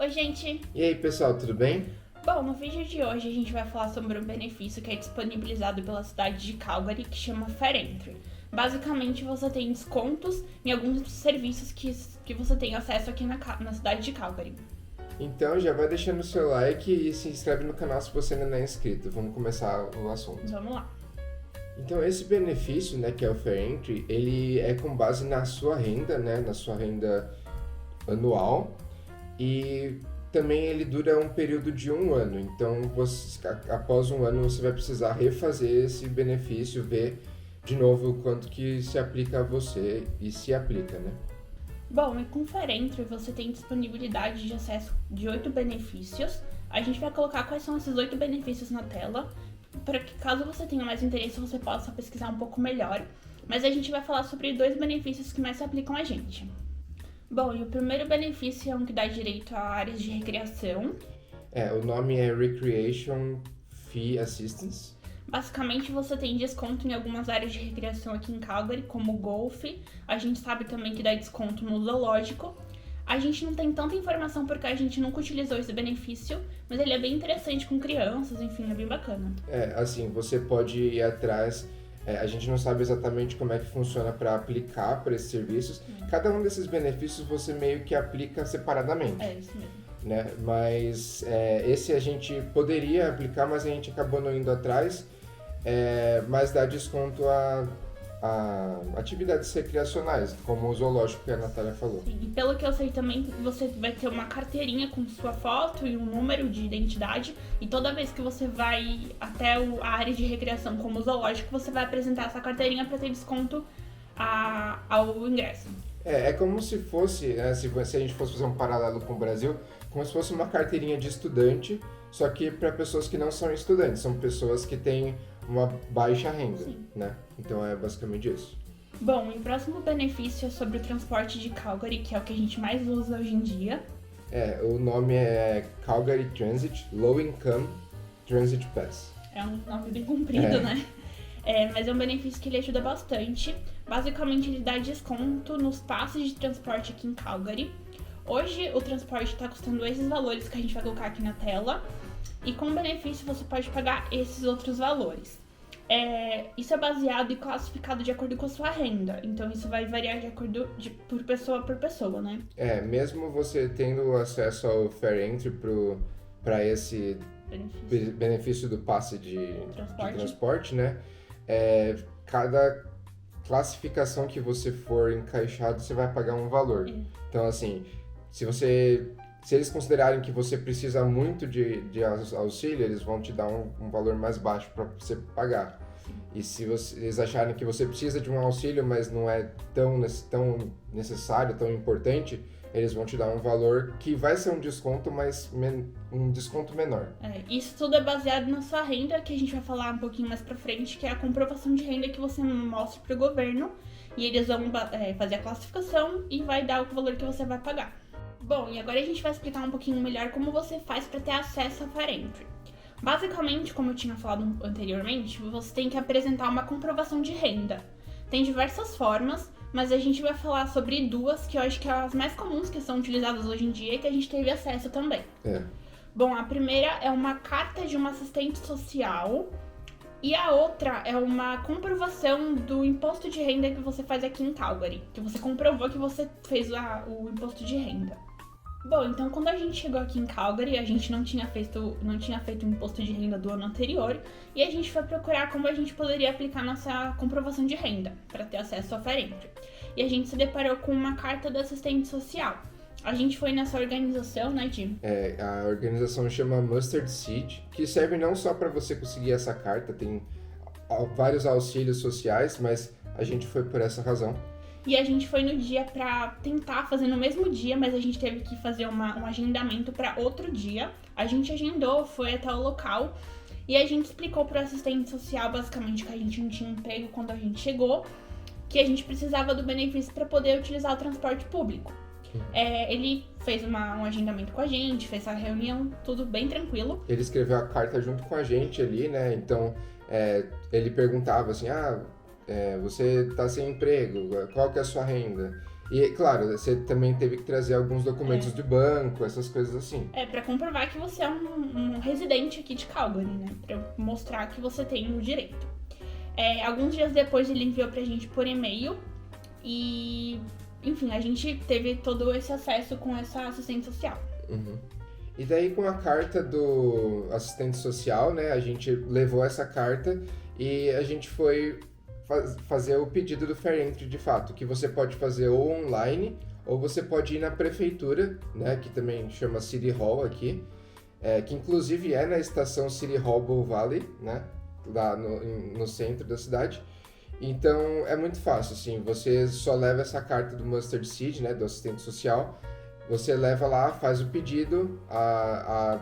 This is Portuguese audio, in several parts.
Oi, gente! E aí, pessoal, tudo bem? Bom, no vídeo de hoje a gente vai falar sobre um benefício que é disponibilizado pela cidade de Calgary, que chama Fair Entry. Basicamente, você tem descontos em alguns dos serviços que você tem acesso aqui na cidade de Calgary. Então já vai deixando o seu like e se inscreve no canal se você ainda não é inscrito. Vamos começar o assunto. Vamos lá. Então esse benefício, né, que é o Fair Entry, ele é com base na sua renda, né, na sua renda anual, e também ele dura um período de 1 ano. Então após 1 ano você vai precisar refazer esse benefício, ver de novo o quanto que se aplica a você e se aplica, né? Bom, e com o Fair Entry você tem disponibilidade de acesso de 8 benefícios. A gente vai colocar quais são esses 8 benefícios na tela, para que caso você tenha mais interesse você possa pesquisar um pouco melhor. Mas a gente vai falar sobre 2 benefícios que mais se aplicam a gente. Bom, e o primeiro benefício é um que dá direito a áreas de recreação. O nome é Recreation Fee Assistance. Basicamente, você tem desconto em algumas áreas de recreação aqui em Calgary, como o golfe. A gente sabe também que dá desconto no zoológico. A gente não tem tanta informação porque a gente nunca utilizou esse benefício, mas ele é bem interessante com crianças, enfim, é bem bacana. Assim, você pode ir atrás. A gente não sabe exatamente como é que funciona para aplicar para esses serviços. Cada um desses benefícios você meio que aplica separadamente. É isso mesmo. Né? Mas esse a gente poderia aplicar, mas a gente acabou não indo atrás. Mas dá desconto a atividades recreacionais, como o zoológico que a Natália falou. Sim, e pelo que eu sei também, você vai ter uma carteirinha com sua foto e um número de identidade, e toda vez que você vai até a área de recreação, como o zoológico, você vai apresentar essa carteirinha para ter desconto ao ingresso. É como se fosse, né, se a gente fosse fazer um paralelo com o Brasil, como se fosse uma carteirinha de estudante, só que para pessoas que não são estudantes, são pessoas que têm uma baixa renda, né? Então é basicamente isso. Bom, e o próximo benefício é sobre o transporte de Calgary, que é o que a gente mais usa hoje em dia. O nome é Calgary Transit Low Income Transit Pass. É um nome bem comprido, né? Mas é um benefício que ele ajuda bastante. Basicamente, ele dá desconto nos passes de transporte aqui em Calgary. Hoje, o transporte está custando esses valores que a gente vai colocar aqui na tela. E com o benefício, você pode pagar esses outros valores. Isso é baseado e classificado de acordo com a sua renda. Então, isso vai variar de acordo por pessoa, né? Mesmo você tendo acesso ao Fair Entry para esse benefício do passe de transporte, né? Cada classificação que você for encaixado, você vai pagar um valor. Então, assim, se eles considerarem que você precisa muito de auxílio, eles vão te dar um valor mais baixo para você pagar. E se eles acharem que você precisa de um auxílio, mas não é tão necessário, tão importante, eles vão te dar um valor que vai ser um desconto, mas um desconto menor. Isso tudo é baseado na sua renda, que a gente vai falar um pouquinho mais pra frente, que é a comprovação de renda que você mostra pro governo. E eles vão fazer a classificação e vai dar o valor que você vai pagar. Bom, e agora a gente vai explicar um pouquinho melhor como você faz para ter acesso ao Fair Entry. Basicamente, como eu tinha falado anteriormente, você tem que apresentar uma comprovação de renda. Tem diversas formas, mas a gente vai falar sobre 2 que eu acho que são as mais comuns que são utilizadas hoje em dia e que a gente teve acesso também. Bom, a primeira é uma carta de uma assistente social e a outra é uma comprovação do imposto de renda que você faz aqui em Calgary, que você comprovou que você fez o imposto de renda. Bom, então quando a gente chegou aqui em Calgary, a gente não tinha feito o imposto de renda do ano anterior e a gente foi procurar como a gente poderia aplicar nossa comprovação de renda para ter acesso ao Fair Entry. E a gente se deparou com uma carta da assistente social. A gente foi nessa organização, né, Jim? A organização chama Mustard Seed, que serve não só para você conseguir essa carta, tem vários auxílios sociais, mas a gente foi por essa razão. E a gente foi no dia pra tentar fazer no mesmo dia, mas a gente teve que fazer um agendamento para outro dia. A gente agendou, foi até o local e a gente explicou pro assistente social basicamente que a gente não tinha emprego quando a gente chegou, que a gente precisava do benefício para poder utilizar o transporte público. Ele fez um agendamento com a gente, fez a reunião, tudo bem tranquilo. Ele escreveu a carta junto com a gente ali, né? Então, ele perguntava assim, você tá sem emprego, qual que é a sua renda? E, claro, você também teve que trazer alguns documentos de banco, essas coisas assim. Pra comprovar que você é um residente aqui de Calgary, né? Pra mostrar que você tem o direito. Alguns dias depois ele enviou pra gente por e-mail e, enfim, a gente teve todo esse acesso com essa assistente social. Uhum. E daí com a carta do assistente social, né, a gente levou essa carta e a gente foi fazer o pedido do Fair Entry de fato, que você pode fazer ou online, ou você pode ir na prefeitura, né, que também chama City Hall aqui, que inclusive é na estação City Hall Bull Valley, né, lá no centro da cidade. Então é muito fácil, assim, você só leva essa carta do Mustard Seed, né, do assistente social, você leva lá, faz o pedido, a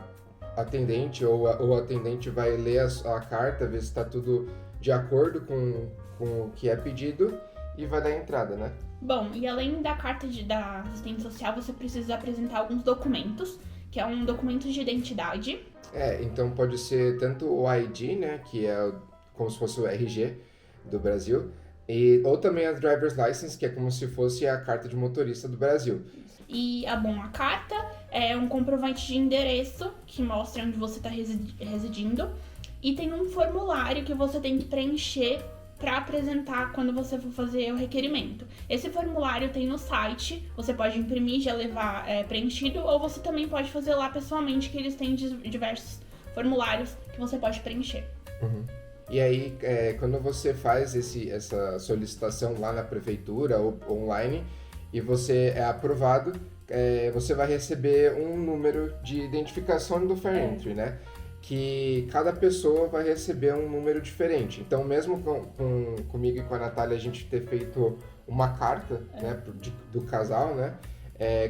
atendente ou o atendente vai ler a carta, ver se está tudo de acordo com o que é pedido e vai dar entrada, né? Bom, e além da carta da assistente social, você precisa apresentar alguns documentos, que é um documento de identidade. Então pode ser tanto o ID, né, que é como se fosse o RG do Brasil, ou também a Driver's License, que é como se fosse a carta de motorista do Brasil. E a carta é um comprovante de endereço que mostra onde você está residindo. E tem um formulário que você tem que preencher para apresentar quando você for fazer o requerimento. Esse formulário tem no site, você pode imprimir e já levar preenchido, ou você também pode fazer lá pessoalmente, que eles têm diversos formulários que você pode preencher. Uhum. E aí, quando você faz essa solicitação lá na prefeitura ou online e você é aprovado, você vai receber um número de identificação do Fair Entry, né? Que cada pessoa vai receber um número diferente. Então, mesmo comigo e com a Natália, a gente ter feito uma carta né, do casal, né?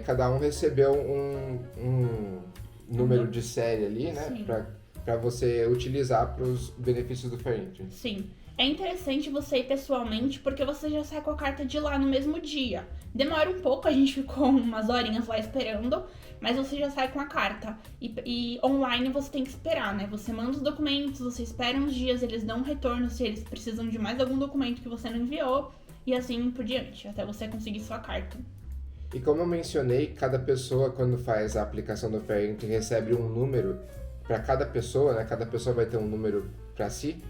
Cada um recebeu um número de série ali, né? Para você utilizar para os benefícios do Fair Entry. Sim. É interessante você ir pessoalmente, porque você já sai com a carta de lá no mesmo dia. Demora um pouco, a gente ficou umas horinhas lá esperando, mas você já sai com a carta. E online você tem que esperar, né? Você manda os documentos, você espera uns dias, eles dão um retorno se eles precisam de mais algum documento que você não enviou, e assim por diante, até você conseguir sua carta. E como eu mencionei, cada pessoa, quando faz a aplicação do Fair Entry, recebe um número para cada pessoa, né? Cada pessoa vai ter um número para si.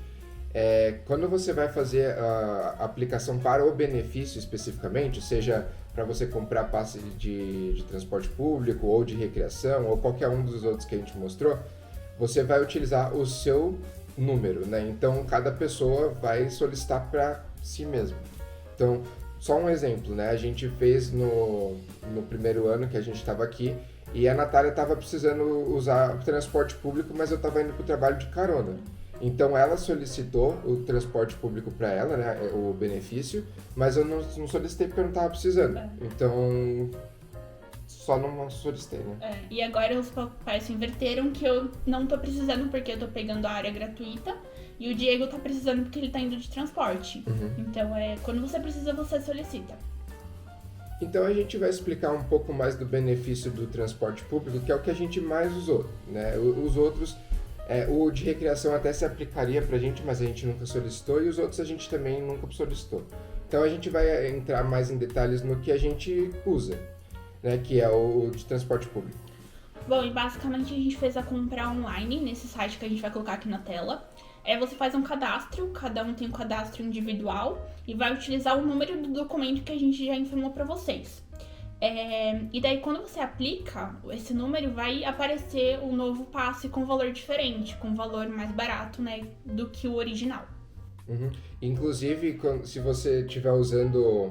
Quando você vai fazer a aplicação para o benefício especificamente, seja para você comprar passe de transporte público ou de recreação ou qualquer um dos outros que a gente mostrou, você vai utilizar o seu número, né? Então, cada pessoa vai solicitar para si mesmo. Então, só um exemplo, né? A gente fez no primeiro ano que a gente estava aqui e a Natália estava precisando usar o transporte público, mas eu estava indo para o trabalho de carona. Então ela solicitou o transporte público para ela, né, o benefício, mas eu não solicitei porque eu não estava precisando. Então só não solicitei, né? E agora os papéis se inverteram, que eu não tô precisando porque eu tô pegando a área gratuita e o Diego tá precisando porque ele tá indo de transporte. Uhum. Então quando você precisa, você solicita. Então a gente vai explicar um pouco mais do benefício do transporte público, que é o que a gente mais usou, né? Os outros, o de recreação até se aplicaria pra gente, mas a gente nunca solicitou, e os outros a gente também nunca solicitou. Então a gente vai entrar mais em detalhes no que a gente usa, né? Que é o de transporte público. Bom, e basicamente a gente fez a compra online nesse site que a gente vai colocar aqui na tela. Você faz um cadastro, cada um tem um cadastro individual e vai utilizar o número do documento que a gente já informou para vocês. E daí quando você aplica esse número, vai aparecer um novo passe com valor diferente, com valor mais barato, né, do que o original. Uhum. Inclusive, se você estiver usando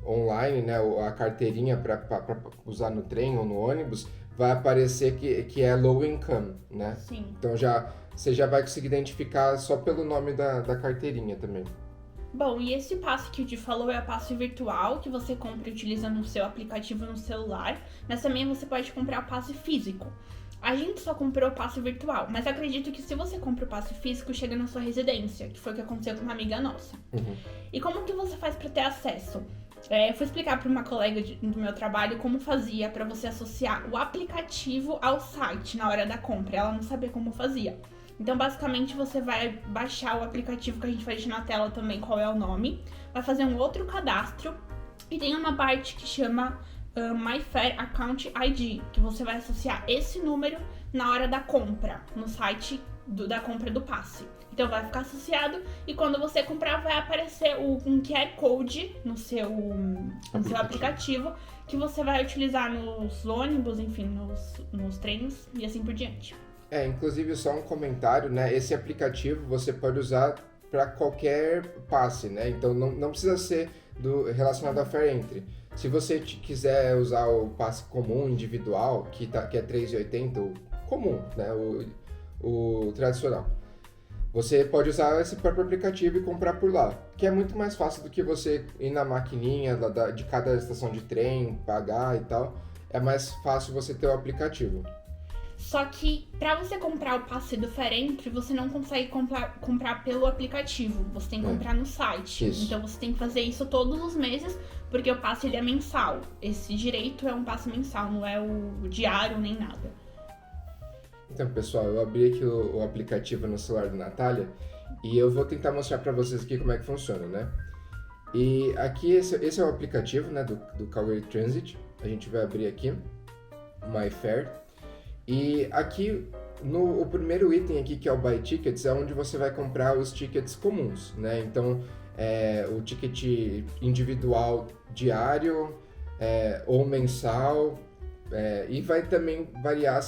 online, né, a carteirinha para usar no trem ou no ônibus, vai aparecer que é low income, né? Sim. Então você já vai conseguir identificar só pelo nome da carteirinha também. Bom, e esse passe que o Di falou é o passe virtual, que você compra utilizando o seu aplicativo no celular, mas também você pode comprar o passe físico. A gente só comprou o passe virtual, mas acredito que se você compra o passe físico, chega na sua residência, que foi o que aconteceu com uma amiga nossa. Uhum. E como que você faz para ter acesso? Eu fui explicar para uma colega do meu trabalho como fazia para você associar o aplicativo ao site na hora da compra. Ela não sabia como fazia. Então, basicamente, você vai baixar o aplicativo que a gente vai deixar na tela também, qual é o nome. Vai fazer um outro cadastro E tem uma parte que chama My Fair Account ID, que você vai associar esse número na hora da compra, no site da compra do passe. Então vai ficar associado e quando você comprar vai aparecer um QR Code no seu aplicativo que você vai utilizar nos ônibus, enfim, nos trens e assim por diante. Inclusive só um comentário, né? Esse aplicativo você pode usar para qualquer passe, né? Então não precisa ser relacionado à Fair Entry. Se você quiser usar o passe comum, individual, que é R$3,80, o comum, né? O tradicional. Você pode usar esse próprio aplicativo e comprar por lá, que é muito mais fácil do que você ir na maquininha de cada estação de trem, pagar e tal. É mais fácil você ter o aplicativo. Só que para você comprar o passe do Fair Entry, você não consegue comprar pelo aplicativo, você tem que comprar no site. Isso. Então você tem que fazer isso todos os meses, porque o passe ele é mensal. Esse direito é um passe mensal, não é o diário nem nada. Então, pessoal, eu abri aqui o aplicativo no celular da Natália e eu vou tentar mostrar para vocês aqui como é que funciona, né? E aqui, esse é o aplicativo, né, do Calgary Transit. A gente vai abrir aqui, My Fair. E aqui, o primeiro item aqui, que é o Buy Tickets, é onde você vai comprar os tickets comuns, né? Então, o ticket individual diário ou mensal, e vai também variar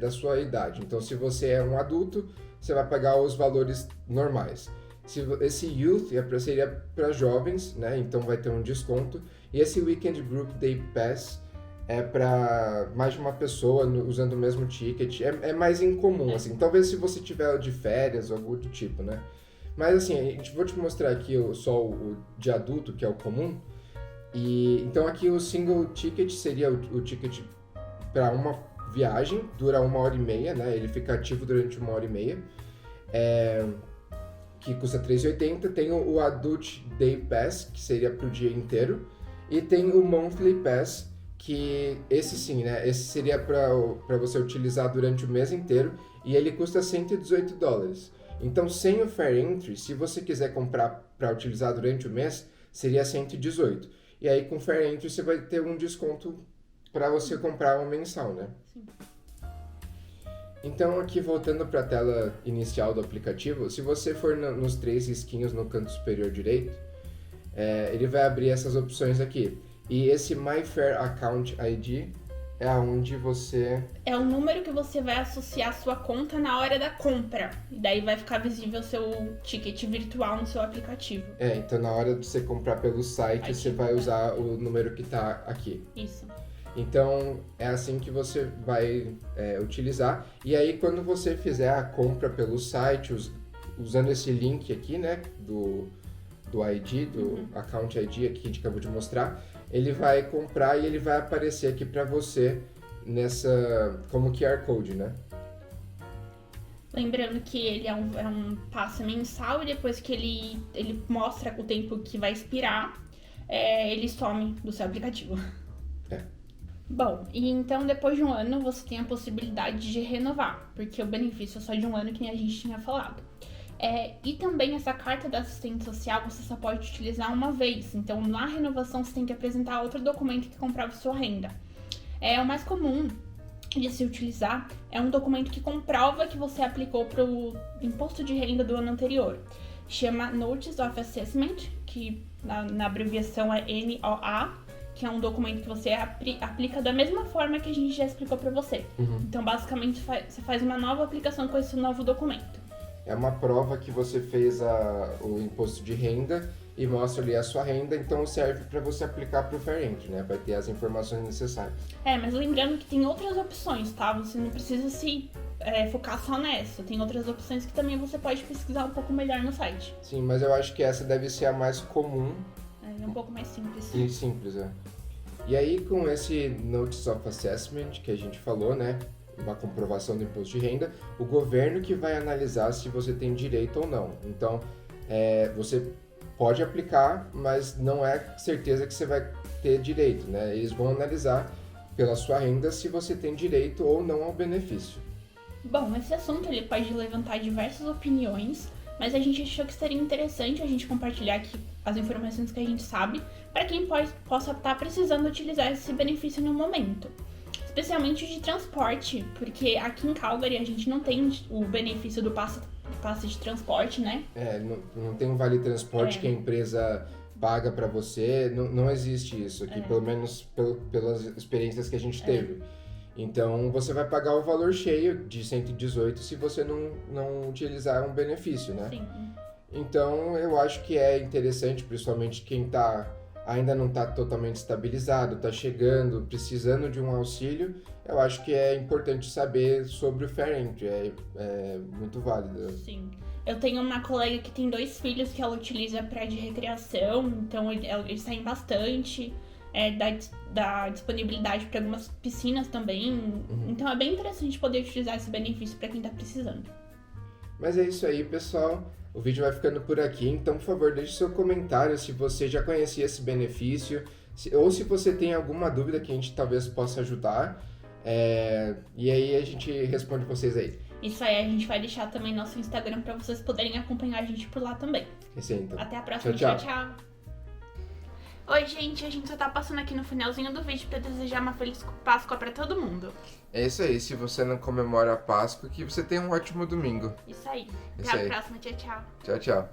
da sua idade. Então, se você é um adulto, você vai pagar os valores normais. Esse Youth seria para jovens, né? Então vai ter um desconto. E esse Weekend Group Day Pass é para mais de uma pessoa usando o mesmo ticket. É mais incomum, assim. Talvez se você tiver de férias ou algo do tipo, né? Mas assim, vou te mostrar aqui só o de adulto, que é o comum. Então aqui o single ticket seria o ticket para uma viagem, dura 1h30, né? Ele fica ativo durante 1h30, que custa R$3,80. Tem o Adult Day Pass, que seria para o dia inteiro, e tem o Monthly Pass, que esse sim, né? Esse seria para você utilizar durante o mês inteiro, e ele custa $118. Então, sem o Fair Entry, se você quiser comprar para utilizar durante o mês, seria $118. E aí, com Fair Entry, você vai ter um desconto para você comprar um mensal, né? Sim. Então, aqui voltando para a tela inicial do aplicativo, se você for nos 3 risquinhos no canto superior direito, ele vai abrir essas opções aqui. E esse My Fair Account ID é onde você... É o número que você vai associar à sua conta na hora da compra. E daí vai ficar visível o seu ticket virtual no seu aplicativo. Então na hora de você comprar pelo site, você vai usar o número que está aqui. Isso. Então, é assim que você vai utilizar. E aí, quando você fizer a compra pelo site, usando esse link aqui, né, do ID, do Account ID aqui que a gente acabou de mostrar, ele vai comprar e ele vai aparecer aqui para você como QR Code, né? Lembrando que ele é um passe mensal e depois que ele mostra o tempo que vai expirar, ele some do seu aplicativo. Bom, e então depois de um ano você tem a possibilidade de renovar, porque o benefício é só de um ano, que nem a gente tinha falado. E também essa carta da assistente social você só pode utilizar uma vez, então na renovação você tem que apresentar outro documento que comprova sua renda. O mais comum de se utilizar é um documento que comprova que você aplicou para o imposto de renda do ano anterior. Chama Notice of Assessment, que na abreviação é NOA, que é um documento que você aplica da mesma forma que a gente já explicou para você. Então, basicamente, você faz uma nova aplicação com esse novo documento. É uma prova que você fez o imposto de renda e mostra ali a sua renda, então serve para você aplicar para o Fair Entry, né? Vai ter as informações necessárias. Mas lembrando que tem outras opções, tá? Você não precisa se focar só nessa. Tem outras opções que também você pode pesquisar um pouco melhor no site. Sim, mas eu acho que essa deve ser a mais comum. É um pouco mais simples. E simples, E aí, com esse Notice of Assessment que a gente falou, né? Uma comprovação do imposto de renda, o governo que vai analisar se você tem direito ou não. Então, você pode aplicar, mas não é certeza que você vai ter direito, né? Eles vão analisar pela sua renda se você tem direito ou não ao benefício. Bom, esse assunto ele pode levantar diversas opiniões, Mas a gente achou que seria interessante a gente compartilhar aqui as informações que a gente sabe para quem possa estar precisando utilizar esse benefício no momento. Especialmente de transporte, porque aqui em Calgary a gente não tem o benefício do passe de transporte, né? Não tem um vale transporte que a empresa paga para você, não existe isso aqui, pelo menos pelas experiências que a gente teve. Então, você vai pagar o valor cheio de 118 se você não utilizar um benefício, né? Sim. Então, eu acho que é interessante, principalmente quem ainda não está totalmente estabilizado, está chegando, precisando de um auxílio, eu acho que é importante saber sobre o Fair Entry, é muito válido. Sim. Eu tenho uma colega que tem 2 filhos que ela utiliza para de recreação, então eles saem bastante, dá disponibilidade para algumas piscinas também, então é bem interessante poder utilizar esse benefício para quem está precisando. Mas é isso aí, pessoal. O vídeo vai ficando por aqui, então, por favor, deixe seu comentário se você já conhecia esse benefício, ou se você tem alguma dúvida que a gente talvez possa ajudar, e aí a gente responde vocês aí. Isso aí, a gente vai deixar também nosso Instagram para vocês poderem acompanhar a gente por lá também. Esse aí, então. Até a próxima, tchau. Oi, gente, a gente só tá passando aqui no finalzinho do vídeo para desejar uma feliz Páscoa para todo mundo. É isso aí, se você não comemora a Páscoa, que você tenha um ótimo domingo. Isso aí. Até a próxima, tchau. Tchau.